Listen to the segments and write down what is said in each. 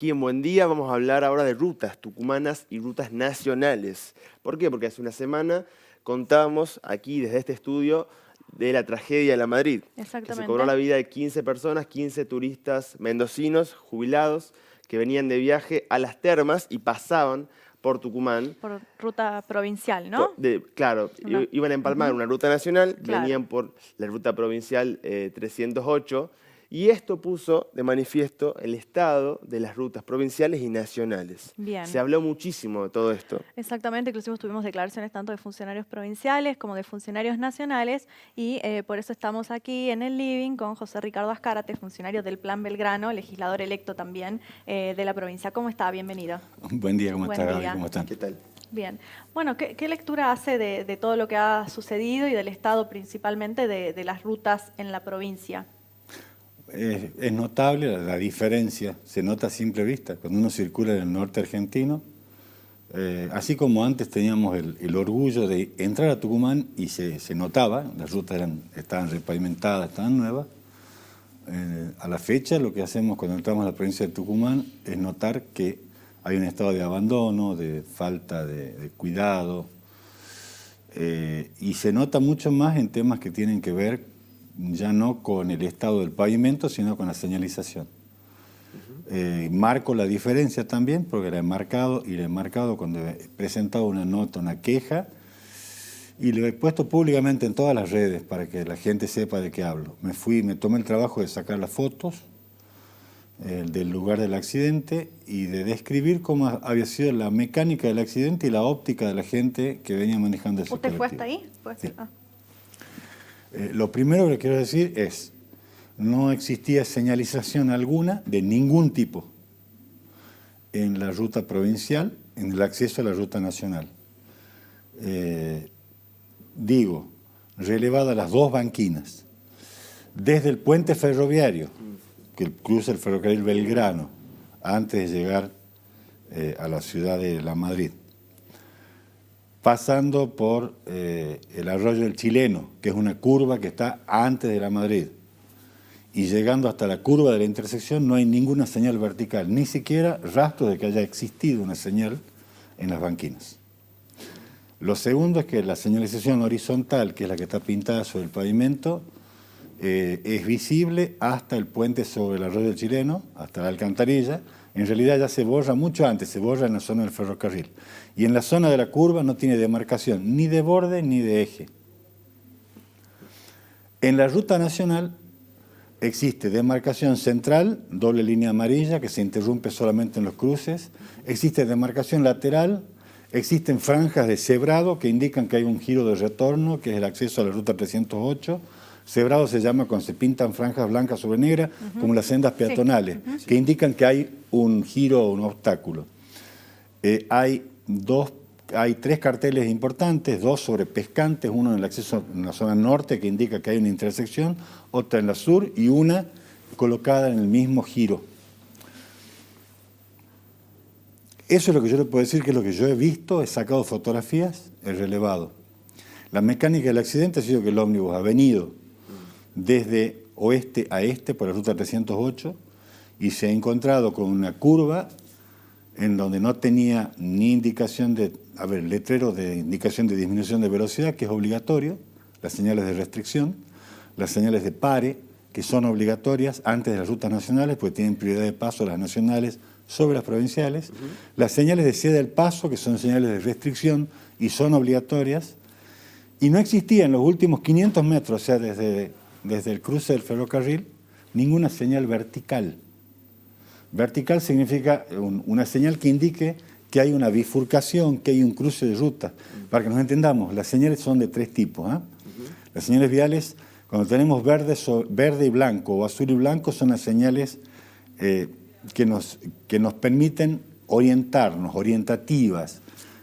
Aquí en Buen Día vamos a hablar ahora de rutas tucumanas y rutas nacionales. ¿Por qué? Porque hace una semana contábamos aquí desde este estudio de la tragedia de la Madrid, que se cobró Exactamente, la vida de 15 personas, 15 turistas mendocinos jubilados que venían de viaje a las termas y pasaban por Tucumán. por ruta provincial, ¿no? Claro, Una- iban a empalmar Ujú, una ruta nacional, claro, venían por la ruta provincial 308, y esto puso de manifiesto el estado de las rutas provinciales y nacionales. Se bien. habló muchísimo de todo esto. Exactamente, inclusive tuvimos declaraciones tanto de funcionarios provinciales como de funcionarios nacionales y por eso estamos aquí en el living con José Ricardo Azcárate, funcionario del Plan Belgrano, legislador electo también de la provincia. ¿Cómo está? Bienvenido. Buen día, ¿cómo está Buen Gaby? día. ¿Cómo están? ¿Qué tal? Bien. Bueno, ¿qué lectura hace de todo lo que ha sucedido y del estado principalmente de las rutas en la provincia? Es notable la diferencia, se nota a simple vista. Cuando uno circula en el norte argentino, así como antes teníamos el orgullo de entrar a Tucumán y se notaba, las rutas estaban repavimentadas, estaban nuevas, a la fecha lo que hacemos cuando entramos a la provincia de Tucumán es notar que hay un estado de abandono, de falta de cuidado, y se nota mucho más en temas que tienen que ver ya no con el estado del pavimento, sino con la señalización. Marco la diferencia también, porque la he marcado cuando he presentado una nota, una queja, y lo he puesto públicamente en todas las redes para que la gente sepa de qué hablo. Me tomé el trabajo de sacar las fotos del lugar del accidente y de describir cómo había sido la mecánica del accidente y la óptica de la gente que venía manejando ese ¿Usted colectivo. fue hasta ahí? Sí. Lo primero que quiero decir es, no existía señalización alguna de ningún tipo en la ruta provincial, en el acceso a la ruta nacional. Relevadas las dos banquinas, desde el puente ferroviario, que cruza el ferrocarril Belgrano, antes de llegar a la ciudad de La Madrid, pasando por el arroyo del Chileno, que es una curva que está antes de La Madrid, y llegando hasta la curva de la intersección no hay ninguna señal vertical, ni siquiera rastro de que haya existido una señal en las banquinas. Lo segundo es que la señalización horizontal, que es la que está pintada sobre el pavimento, es visible hasta el puente sobre el arroyo del Chileno, hasta la alcantarilla. En realidad ya se borra mucho antes, se borra en la zona del ferrocarril. Y en la zona de la curva no tiene demarcación ni de borde ni de eje. En la ruta nacional existe demarcación central, doble línea amarilla, que se interrumpe solamente en los cruces. Existe demarcación lateral, existen franjas de cebrado que indican que hay un giro de retorno, que es el acceso a la ruta 308. Cebrado se llama cuando se pintan franjas blancas sobre negras, como las sendas peatonales, Sí. que indican que hay un giro o un obstáculo. Hay tres carteles importantes, dos sobre pescantes, uno en el acceso en la zona norte que indica que hay una intersección, otra en la sur y una colocada en el mismo giro. Eso es lo que yo le puedo decir, que es lo que yo he visto, he sacado fotografías, he relevado. La mecánica del accidente ha sido que el ómnibus ha venido desde oeste a este por la ruta 308 y se ha encontrado con una curva en donde no tenía ni indicación letrero de indicación de disminución de velocidad, que es obligatorio, las señales de restricción, las señales de pare, que son obligatorias antes de las rutas nacionales, porque tienen prioridad de paso las nacionales sobre las provinciales, las señales de ceda del paso, que son señales de restricción y son obligatorias, y no existía en los últimos 500 metros, o sea, desde el cruce del ferrocarril, ninguna señal vertical. Vertical significa una señal que indique que hay una bifurcación, que hay un cruce de ruta. Para que nos entendamos, las señales son de tres tipos. Las señales viales, cuando tenemos verde y blanco o azul y blanco, son las señales que nos permiten orientarnos, orientativas.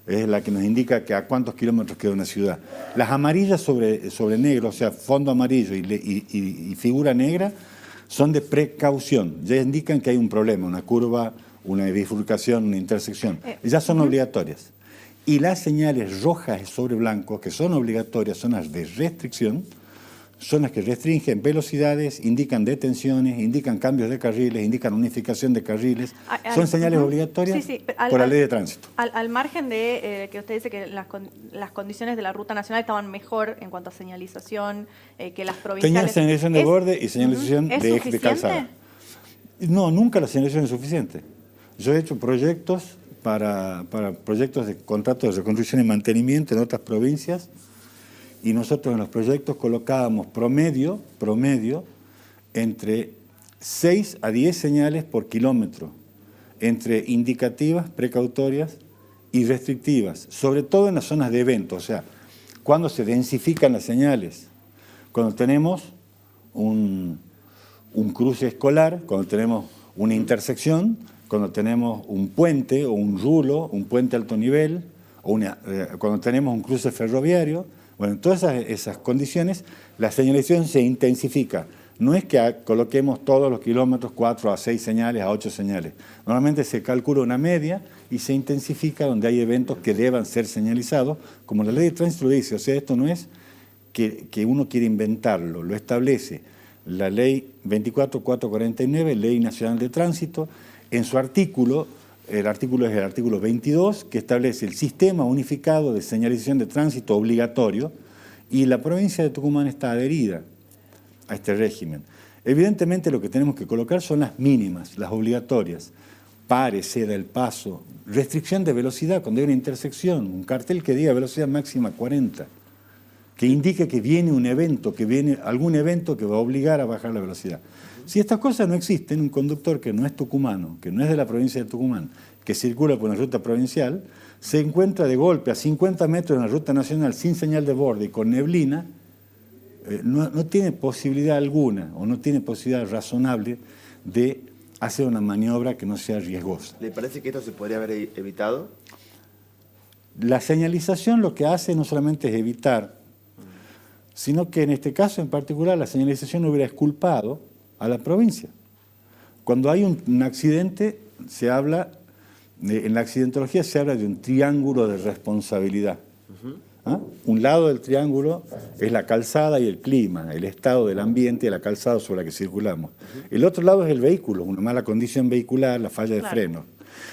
Es la que nos indica que a cuántos kilómetros queda una ciudad. Las amarillas sobre negro, o sea, fondo amarillo y figura negra, son de precaución. Ya indican que hay un problema, una curva, una bifurcación, una intersección. Ya son obligatorias. Y las señales rojas sobre blanco, que son obligatorias, son las de restricción, son las que restringen velocidades, indican detenciones, indican cambios de carriles, indican unificación de carriles. Son señales obligatorias por la ley de tránsito. Al margen de que usted dice que las condiciones de la ruta nacional estaban mejor en cuanto a señalización que las provinciales. Tenía señalización de borde y señalización de calzada. No, nunca la señalización es suficiente. Yo he hecho proyectos para proyectos de contratos de reconstrucción y mantenimiento en otras provincias, y nosotros en los proyectos colocábamos promedio entre 6 a 10 señales por kilómetro, entre indicativas, precautorias y restrictivas, sobre todo en las zonas de eventos, o sea, cuando se densifican las señales, cuando tenemos un cruce escolar, cuando tenemos una intersección, cuando tenemos un puente o un rulo, un puente a alto nivel, o cuando tenemos un cruce ferroviario. Bueno, en todas esas condiciones la señalización se intensifica. No es que coloquemos todos los kilómetros 4 a 6 señales, a 8 señales. Normalmente se calcula una media y se intensifica donde hay eventos que deban ser señalizados, como la ley de tránsito lo dice. O sea, esto no es que uno quiere inventarlo, lo establece la ley 24449, Ley Nacional de Tránsito, en su artículo. El artículo es el artículo 22, que establece el sistema unificado de señalización de tránsito obligatorio, y la provincia de Tucumán está adherida a este régimen. Evidentemente lo que tenemos que colocar son las mínimas, las obligatorias. Pare, ceda el paso, restricción de velocidad cuando hay una intersección, un cartel que diga velocidad máxima 40, que indique que viene un evento, algún evento que va a obligar a bajar la velocidad. Si estas cosas no existen, un conductor que no es tucumano, que no es de la provincia de Tucumán, que circula por una ruta provincial, se encuentra de golpe a 50 metros en la ruta nacional sin señal de borde y con neblina, no tiene posibilidad alguna o no tiene posibilidad razonable de hacer una maniobra que no sea riesgosa. ¿Le parece que esto se podría haber evitado? La señalización lo que hace no solamente es evitar, sino que en este caso en particular la señalización hubiera exculpado a la provincia. Cuando hay un accidente, se habla, en la accidentología se habla de un triángulo de responsabilidad. ¿Ah? Un lado del triángulo es la calzada y el clima, el estado del ambiente y la calzada sobre la que circulamos. El otro lado es el vehículo, una mala condición vehicular, la falla de freno.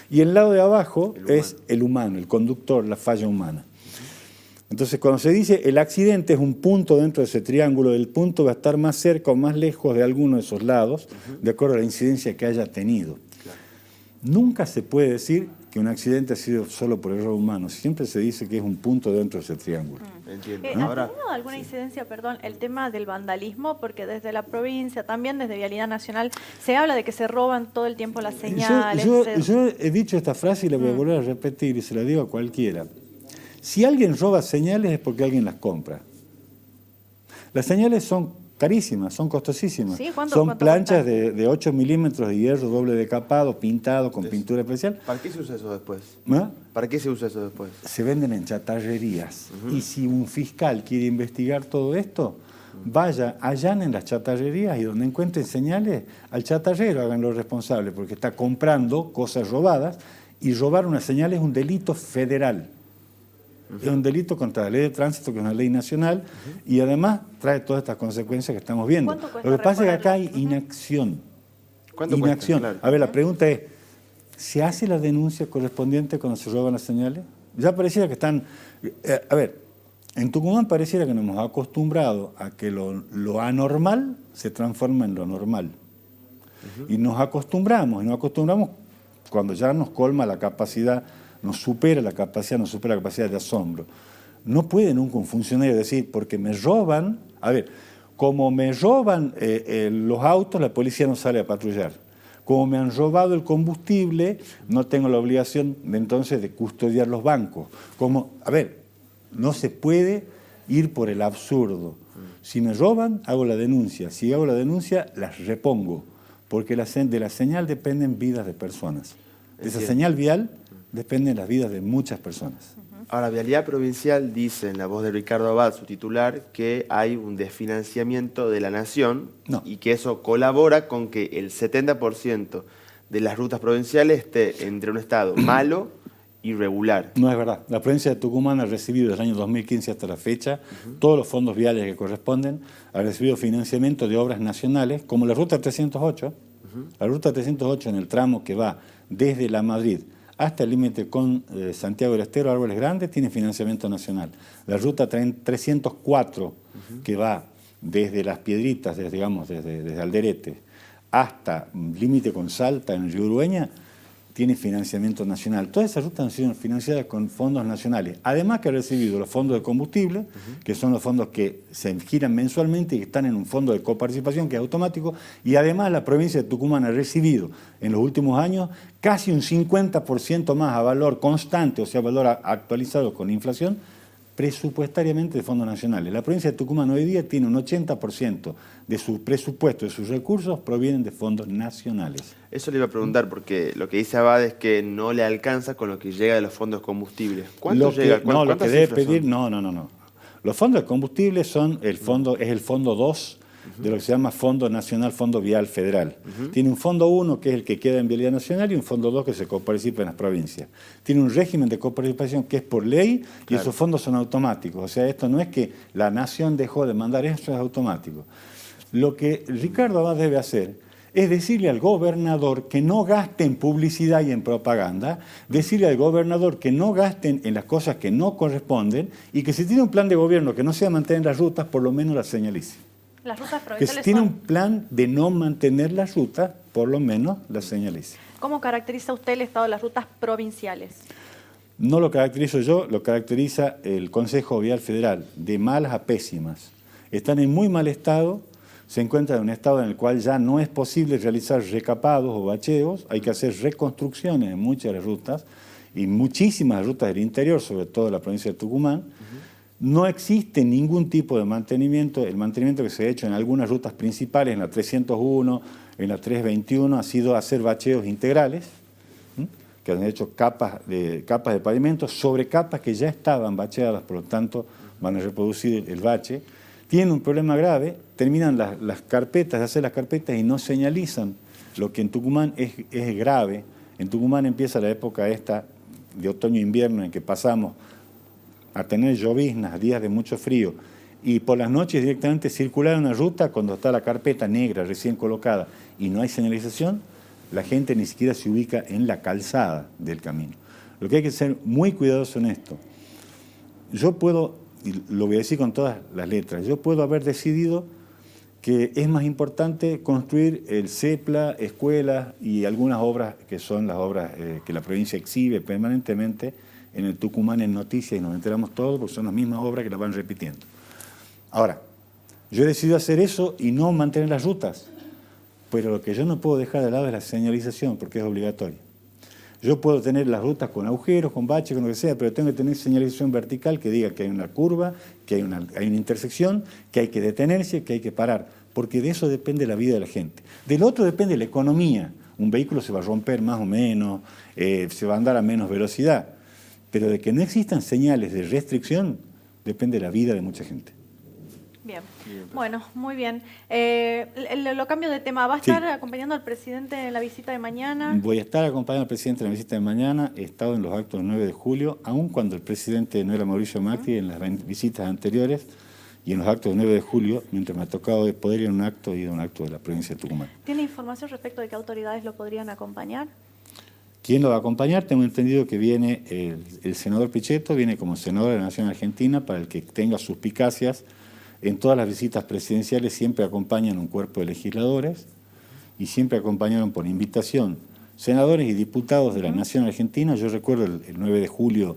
Y el lado de abajo es el humano, el conductor, la falla humana. Entonces, cuando se dice el accidente es un punto dentro de ese triángulo, el punto va a estar más cerca o más lejos de alguno de esos lados, de acuerdo a la incidencia que haya tenido. Claro. Nunca se puede decir que un accidente ha sido solo por error humano. Siempre se dice que es un punto dentro de ese triángulo. Entiendo. ¿Ha tenido alguna incidencia, el tema del vandalismo? Porque desde la provincia, también desde Vialidad Nacional, se habla de que se roban todo el tiempo las señales. Yo he dicho esta frase y la voy a volver a repetir y se la digo a cualquiera. Si alguien roba señales es porque alguien las compra. Las señales son carísimas, son costosísimas. ¿Sí? Son planchas de 8 milímetros de hierro doble decapado, pintado con pintura especial. ¿Para qué se usa eso después? ¿Ah? ¿Para qué se usa eso después? Se venden en chatarrerías. Y si un fiscal quiere investigar todo esto, vaya, allanen las chatarrerías y donde encuentren señales, al chatarrero háganlo responsable, porque está comprando cosas robadas, y robar una señal es un delito federal. Es un delito contra la ley de tránsito, que es una ley nacional, y además trae todas estas consecuencias que estamos viendo. Lo que pasa es que acá hay inacción. ¿Cuánto inacción. cuesta? Claro. A ver, la pregunta es, ¿se hace la denuncia correspondiente cuando se roban las señales? Ya pareciera que están... a ver, en Tucumán pareciera que nos hemos acostumbrado a que lo anormal se transforma en lo normal. Y nos acostumbramos cuando ya nos colma la capacidad, nos supera la capacidad de asombro. No puede nunca un funcionario decir, porque me roban, como me roban los autos, la policía no sale a patrullar. Como me han robado el combustible, no tengo la obligación entonces de custodiar los bancos. No se puede ir por el absurdo. Si me roban, hago la denuncia. Si hago la denuncia, las repongo. Porque de la señal dependen vidas de personas. De esa señal vial dependen las vidas de muchas personas. Ahora, Vialidad Provincial dice, en la voz de Ricardo Abad, su titular, que hay un desfinanciamiento de la Nación y que eso colabora con que el 70% de las rutas provinciales esté entre un estado malo irregular. No es verdad. La provincia de Tucumán ha recibido desde el año 2015 hasta la fecha todos los fondos viales que corresponden, ha recibido financiamiento de obras nacionales, como la Ruta 308. La Ruta 308 en el tramo que va desde La Madrid hasta el límite con Santiago del Estero, Árboles Grandes, tiene financiamiento nacional. La Ruta 304 que va desde Las Piedritas, desde Alderete, hasta límite con Salta en Río Urueña, tiene financiamiento nacional. Todas esas rutas han sido financiadas con fondos nacionales. Además que ha recibido los fondos de combustible, que son los fondos que se giran mensualmente y que están en un fondo de coparticipación que es automático. Y además la provincia de Tucumán ha recibido en los últimos años casi un 50% más a valor constante, o sea, valor actualizado con inflación, presupuestariamente de fondos nacionales. La provincia de Tucumán hoy día tiene un 80% de su presupuesto, de sus recursos, provienen de fondos nacionales. Eso le iba a preguntar, porque lo que dice Abad es que no le alcanza con lo que llega de los fondos de combustible. ¿Cuánto llega? No, lo que debe cifras pedir, son? no. Los fondos de combustible son es el fondo 2 de lo que se llama Fondo Nacional, Fondo Vial Federal. Tiene un fondo 1 que es el que queda en Vialidad Nacional y un fondo 2 que se coparticipa en las provincias. Tiene un régimen de coparticipación que es por ley y esos fondos son automáticos. O sea, esto no es que la nación dejó de mandar, eso es automático. Lo que Ricardo Abad debe hacer es decirle al gobernador que no gaste en publicidad y en propaganda, decirle al gobernador que no gasten en las cosas que no corresponden y que si tiene un plan de gobierno que no sea mantener las rutas, por lo menos las señalice. Las rutas Que provinciales si tiene son... un plan de no mantener las rutas, por lo menos las señalice. ¿Cómo caracteriza usted el estado de las rutas provinciales? No lo caracterizo yo, lo caracteriza el Consejo Vial Federal, de malas a pésimas. Están en muy mal estado, se encuentran en un estado en el cual ya no es posible realizar recapados o bacheos, hay que hacer reconstrucciones en muchas de las rutas, y muchísimas rutas del interior, sobre todo la provincia de Tucumán. No existe ningún tipo de mantenimiento. El mantenimiento que se ha hecho en algunas rutas principales, en la 301, en la 321, ha sido hacer bacheos integrales, que han hecho capas de pavimento sobre capas que ya estaban bacheadas, por lo tanto van a reproducir el bache. Tienen un problema grave, terminan las carpetas, de hacer las carpetas y no señalizan, lo que en Tucumán es grave. En Tucumán empieza la época esta de otoño-invierno en que pasamos a tener lloviznas, días de mucho frío, y por las noches directamente circular una ruta cuando está la carpeta negra recién colocada y no hay señalización, la gente ni siquiera se ubica en la calzada del camino. Lo que hay que ser muy cuidadoso en esto. Yo puedo, y lo voy a decir con todas las letras, yo puedo haber decidido que es más importante construir el CEPLA, escuelas y algunas obras que son las obras que la provincia exhibe permanentemente en el Tucumán en noticias y nos enteramos todos porque son las mismas obras que las van repitiendo. Ahora, yo he decidido hacer eso y no mantener las rutas, pero lo que yo no puedo dejar de lado es la señalización porque es obligatoria. Yo puedo tener las rutas con agujeros, con baches, con lo que sea, pero tengo que tener señalización vertical que diga que hay una curva, que hay una intersección, que hay que detenerse, que hay que parar, porque de eso depende la vida de la gente. Del otro depende la economía. Un vehículo se va a romper más o menos, se va a andar a menos velocidad, pero de que no existan señales de restricción depende la vida de mucha gente. Bien, bueno, muy bien. Lo cambio de tema. ¿Va a estar acompañando al presidente en la visita de mañana? Voy a estar acompañando al presidente en la visita de mañana. He estado en los actos del 9 de julio, aun cuando el presidente no era Mauricio Macri en las visitas anteriores, y en los actos del 9 de julio, mientras me ha tocado poder ir a un acto, he ido a un acto de la provincia de Tucumán. ¿Tiene información respecto de qué autoridades lo podrían acompañar? ¿Quién lo va a acompañar? Tengo entendido que viene el senador Pichetto, viene como senador de la Nación Argentina, para el que tenga suspicacias. En todas las visitas presidenciales siempre acompañan un cuerpo de legisladores y siempre acompañaron por invitación senadores y diputados de la Nación Argentina. Yo recuerdo el 9 de julio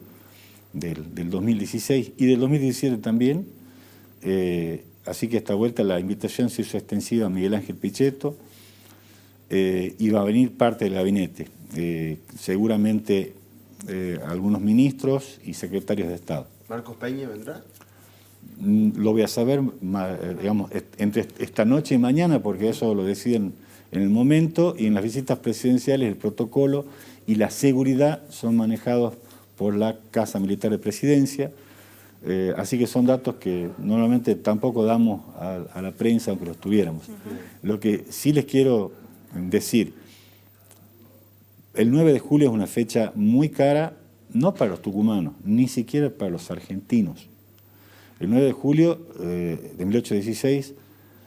del 2016 y del 2017 también, así que esta vuelta la invitación se hizo extensiva a Miguel Ángel Pichetto y va a venir parte del gabinete, seguramente algunos ministros y secretarios de Estado. ¿Marcos Peña vendrá? Lo voy a saber, digamos, entre esta noche y mañana, porque eso lo deciden en el momento, y en las visitas presidenciales el protocolo y la seguridad son manejados por la Casa Militar de Presidencia, así que son datos que normalmente tampoco damos a la prensa, aunque los tuviéramos. Lo que sí les quiero decir, el 9 de julio es una fecha muy cara, no para los tucumanos, ni siquiera para los argentinos. El 9 de julio de 1816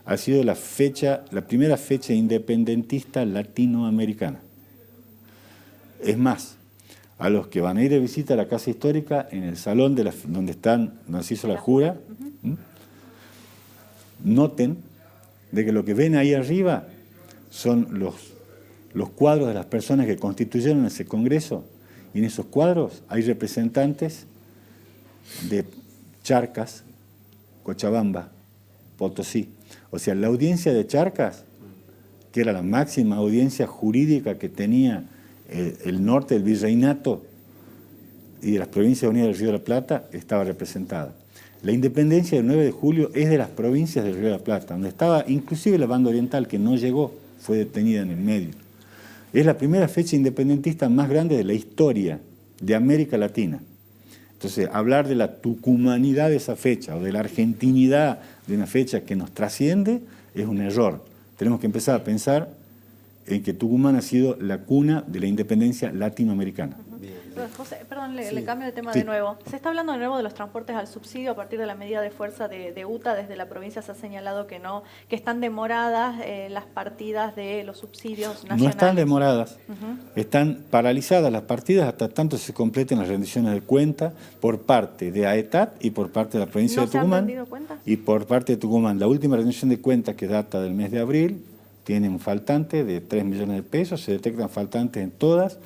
ha sido la primera fecha independentista latinoamericana. Es más, a los que van a ir de visita a la Casa Histórica, en el salón donde se hizo la jura, noten de que lo que ven ahí arriba son los cuadros de las personas que constituyeron ese Congreso, y en esos cuadros hay representantes de Charcas, Cochabamba, Potosí. O sea, la audiencia de Charcas, que era la máxima audiencia jurídica que tenía el norte del virreinato y de las provincias unidas del Río de la Plata, estaba representada. La independencia del 9 de julio es de las provincias del Río de la Plata, donde estaba inclusive la banda oriental, que no llegó, fue detenida en el medio. Es la primera fecha independentista más grande de la historia de América Latina. Entonces, hablar de la tucumanidad de esa fecha o de la argentinidad de una fecha que nos trasciende es un error. Tenemos que empezar a pensar en que Tucumán ha sido la cuna de la independencia latinoamericana. José, perdón, le cambio de tema de nuevo. Se está hablando de nuevo de los transportes al subsidio a partir de la medida de fuerza de UTA. Desde la provincia se ha señalado que están demoradas las partidas de los subsidios nacionales. No están demoradas, están paralizadas las partidas hasta tanto se completen las rendiciones de cuenta por parte de AETAT y por parte de la provincia de Tucumán. ¿No se han rendido cuentas? Y por parte de Tucumán. La última rendición de cuentas, que data del mes de abril, tiene un faltante de 3 millones de pesos, se detectan faltantes en todas,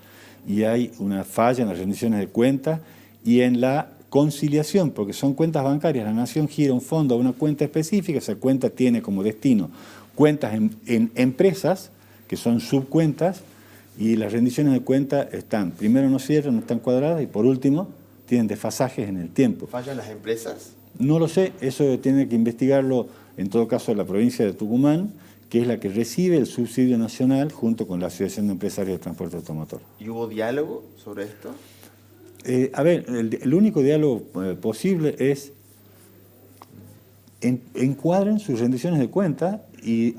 y hay una falla en las rendiciones de cuentas y en la conciliación, porque son cuentas bancarias. La Nación gira un fondo a una cuenta específica, esa cuenta tiene como destino cuentas en empresas, que son subcuentas, y las rendiciones de cuentas están, primero no cierran, no están cuadradas, y por último, tienen desfasajes en el tiempo. ¿Fallan las empresas? No lo sé, eso tiene que investigarlo, en todo caso, la provincia de Tucumán, que es la que recibe el subsidio nacional junto con la Asociación de Empresarios de Transporte Automotor. ¿Y hubo diálogo sobre esto? A ver, el único diálogo posible es encuadren sus rendiciones de cuenta y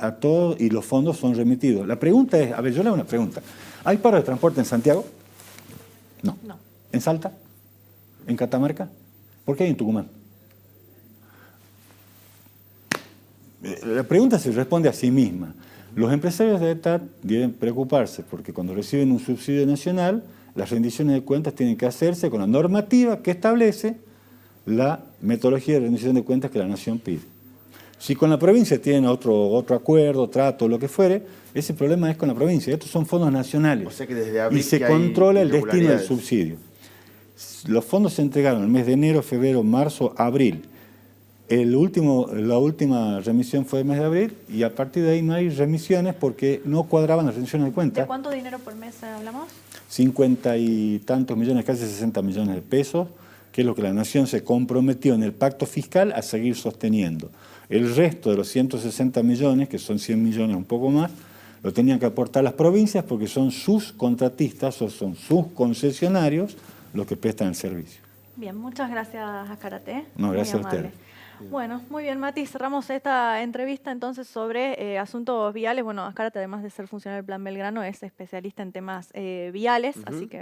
los fondos son remitidos. La pregunta es, a ver, yo le hago una pregunta. ¿Hay paro de transporte en Santiago? No. ¿En Salta? ¿En Catamarca? ¿Por qué hay en Tucumán? La pregunta se responde a sí misma. Los empresarios de ETAT deben preocuparse porque cuando reciben un subsidio nacional, las rendiciones de cuentas tienen que hacerse con la normativa que establece la metodología de rendición de cuentas que la Nación pide. Si con la provincia tienen otro acuerdo, trato, lo que fuere, ese problema es con la provincia. Estos son fondos nacionales. O sea que desde abril y se controla el destino del subsidio. Los fondos se entregaron en el mes de enero, febrero, marzo, abril. La última remisión fue el mes de abril y a partir de ahí no hay remisiones porque no cuadraban las rendiciones de cuentas. ¿De cuánto dinero por mes hablamos? 50 y tantos millones, casi 60 millones de pesos, que es lo que la Nación se comprometió en el pacto fiscal a seguir sosteniendo. El resto de los 160 millones, que son 100 millones un poco más, lo tenían que aportar las provincias porque son sus contratistas o son sus concesionarios los que prestan el servicio. Bien, muchas gracias, Azcárate. No, gracias a ustedes. Bueno, muy bien, Mati, cerramos esta entrevista entonces sobre asuntos viales. Bueno, Azcárate, además de ser funcionario del Plan Belgrano, es especialista en temas viales, así que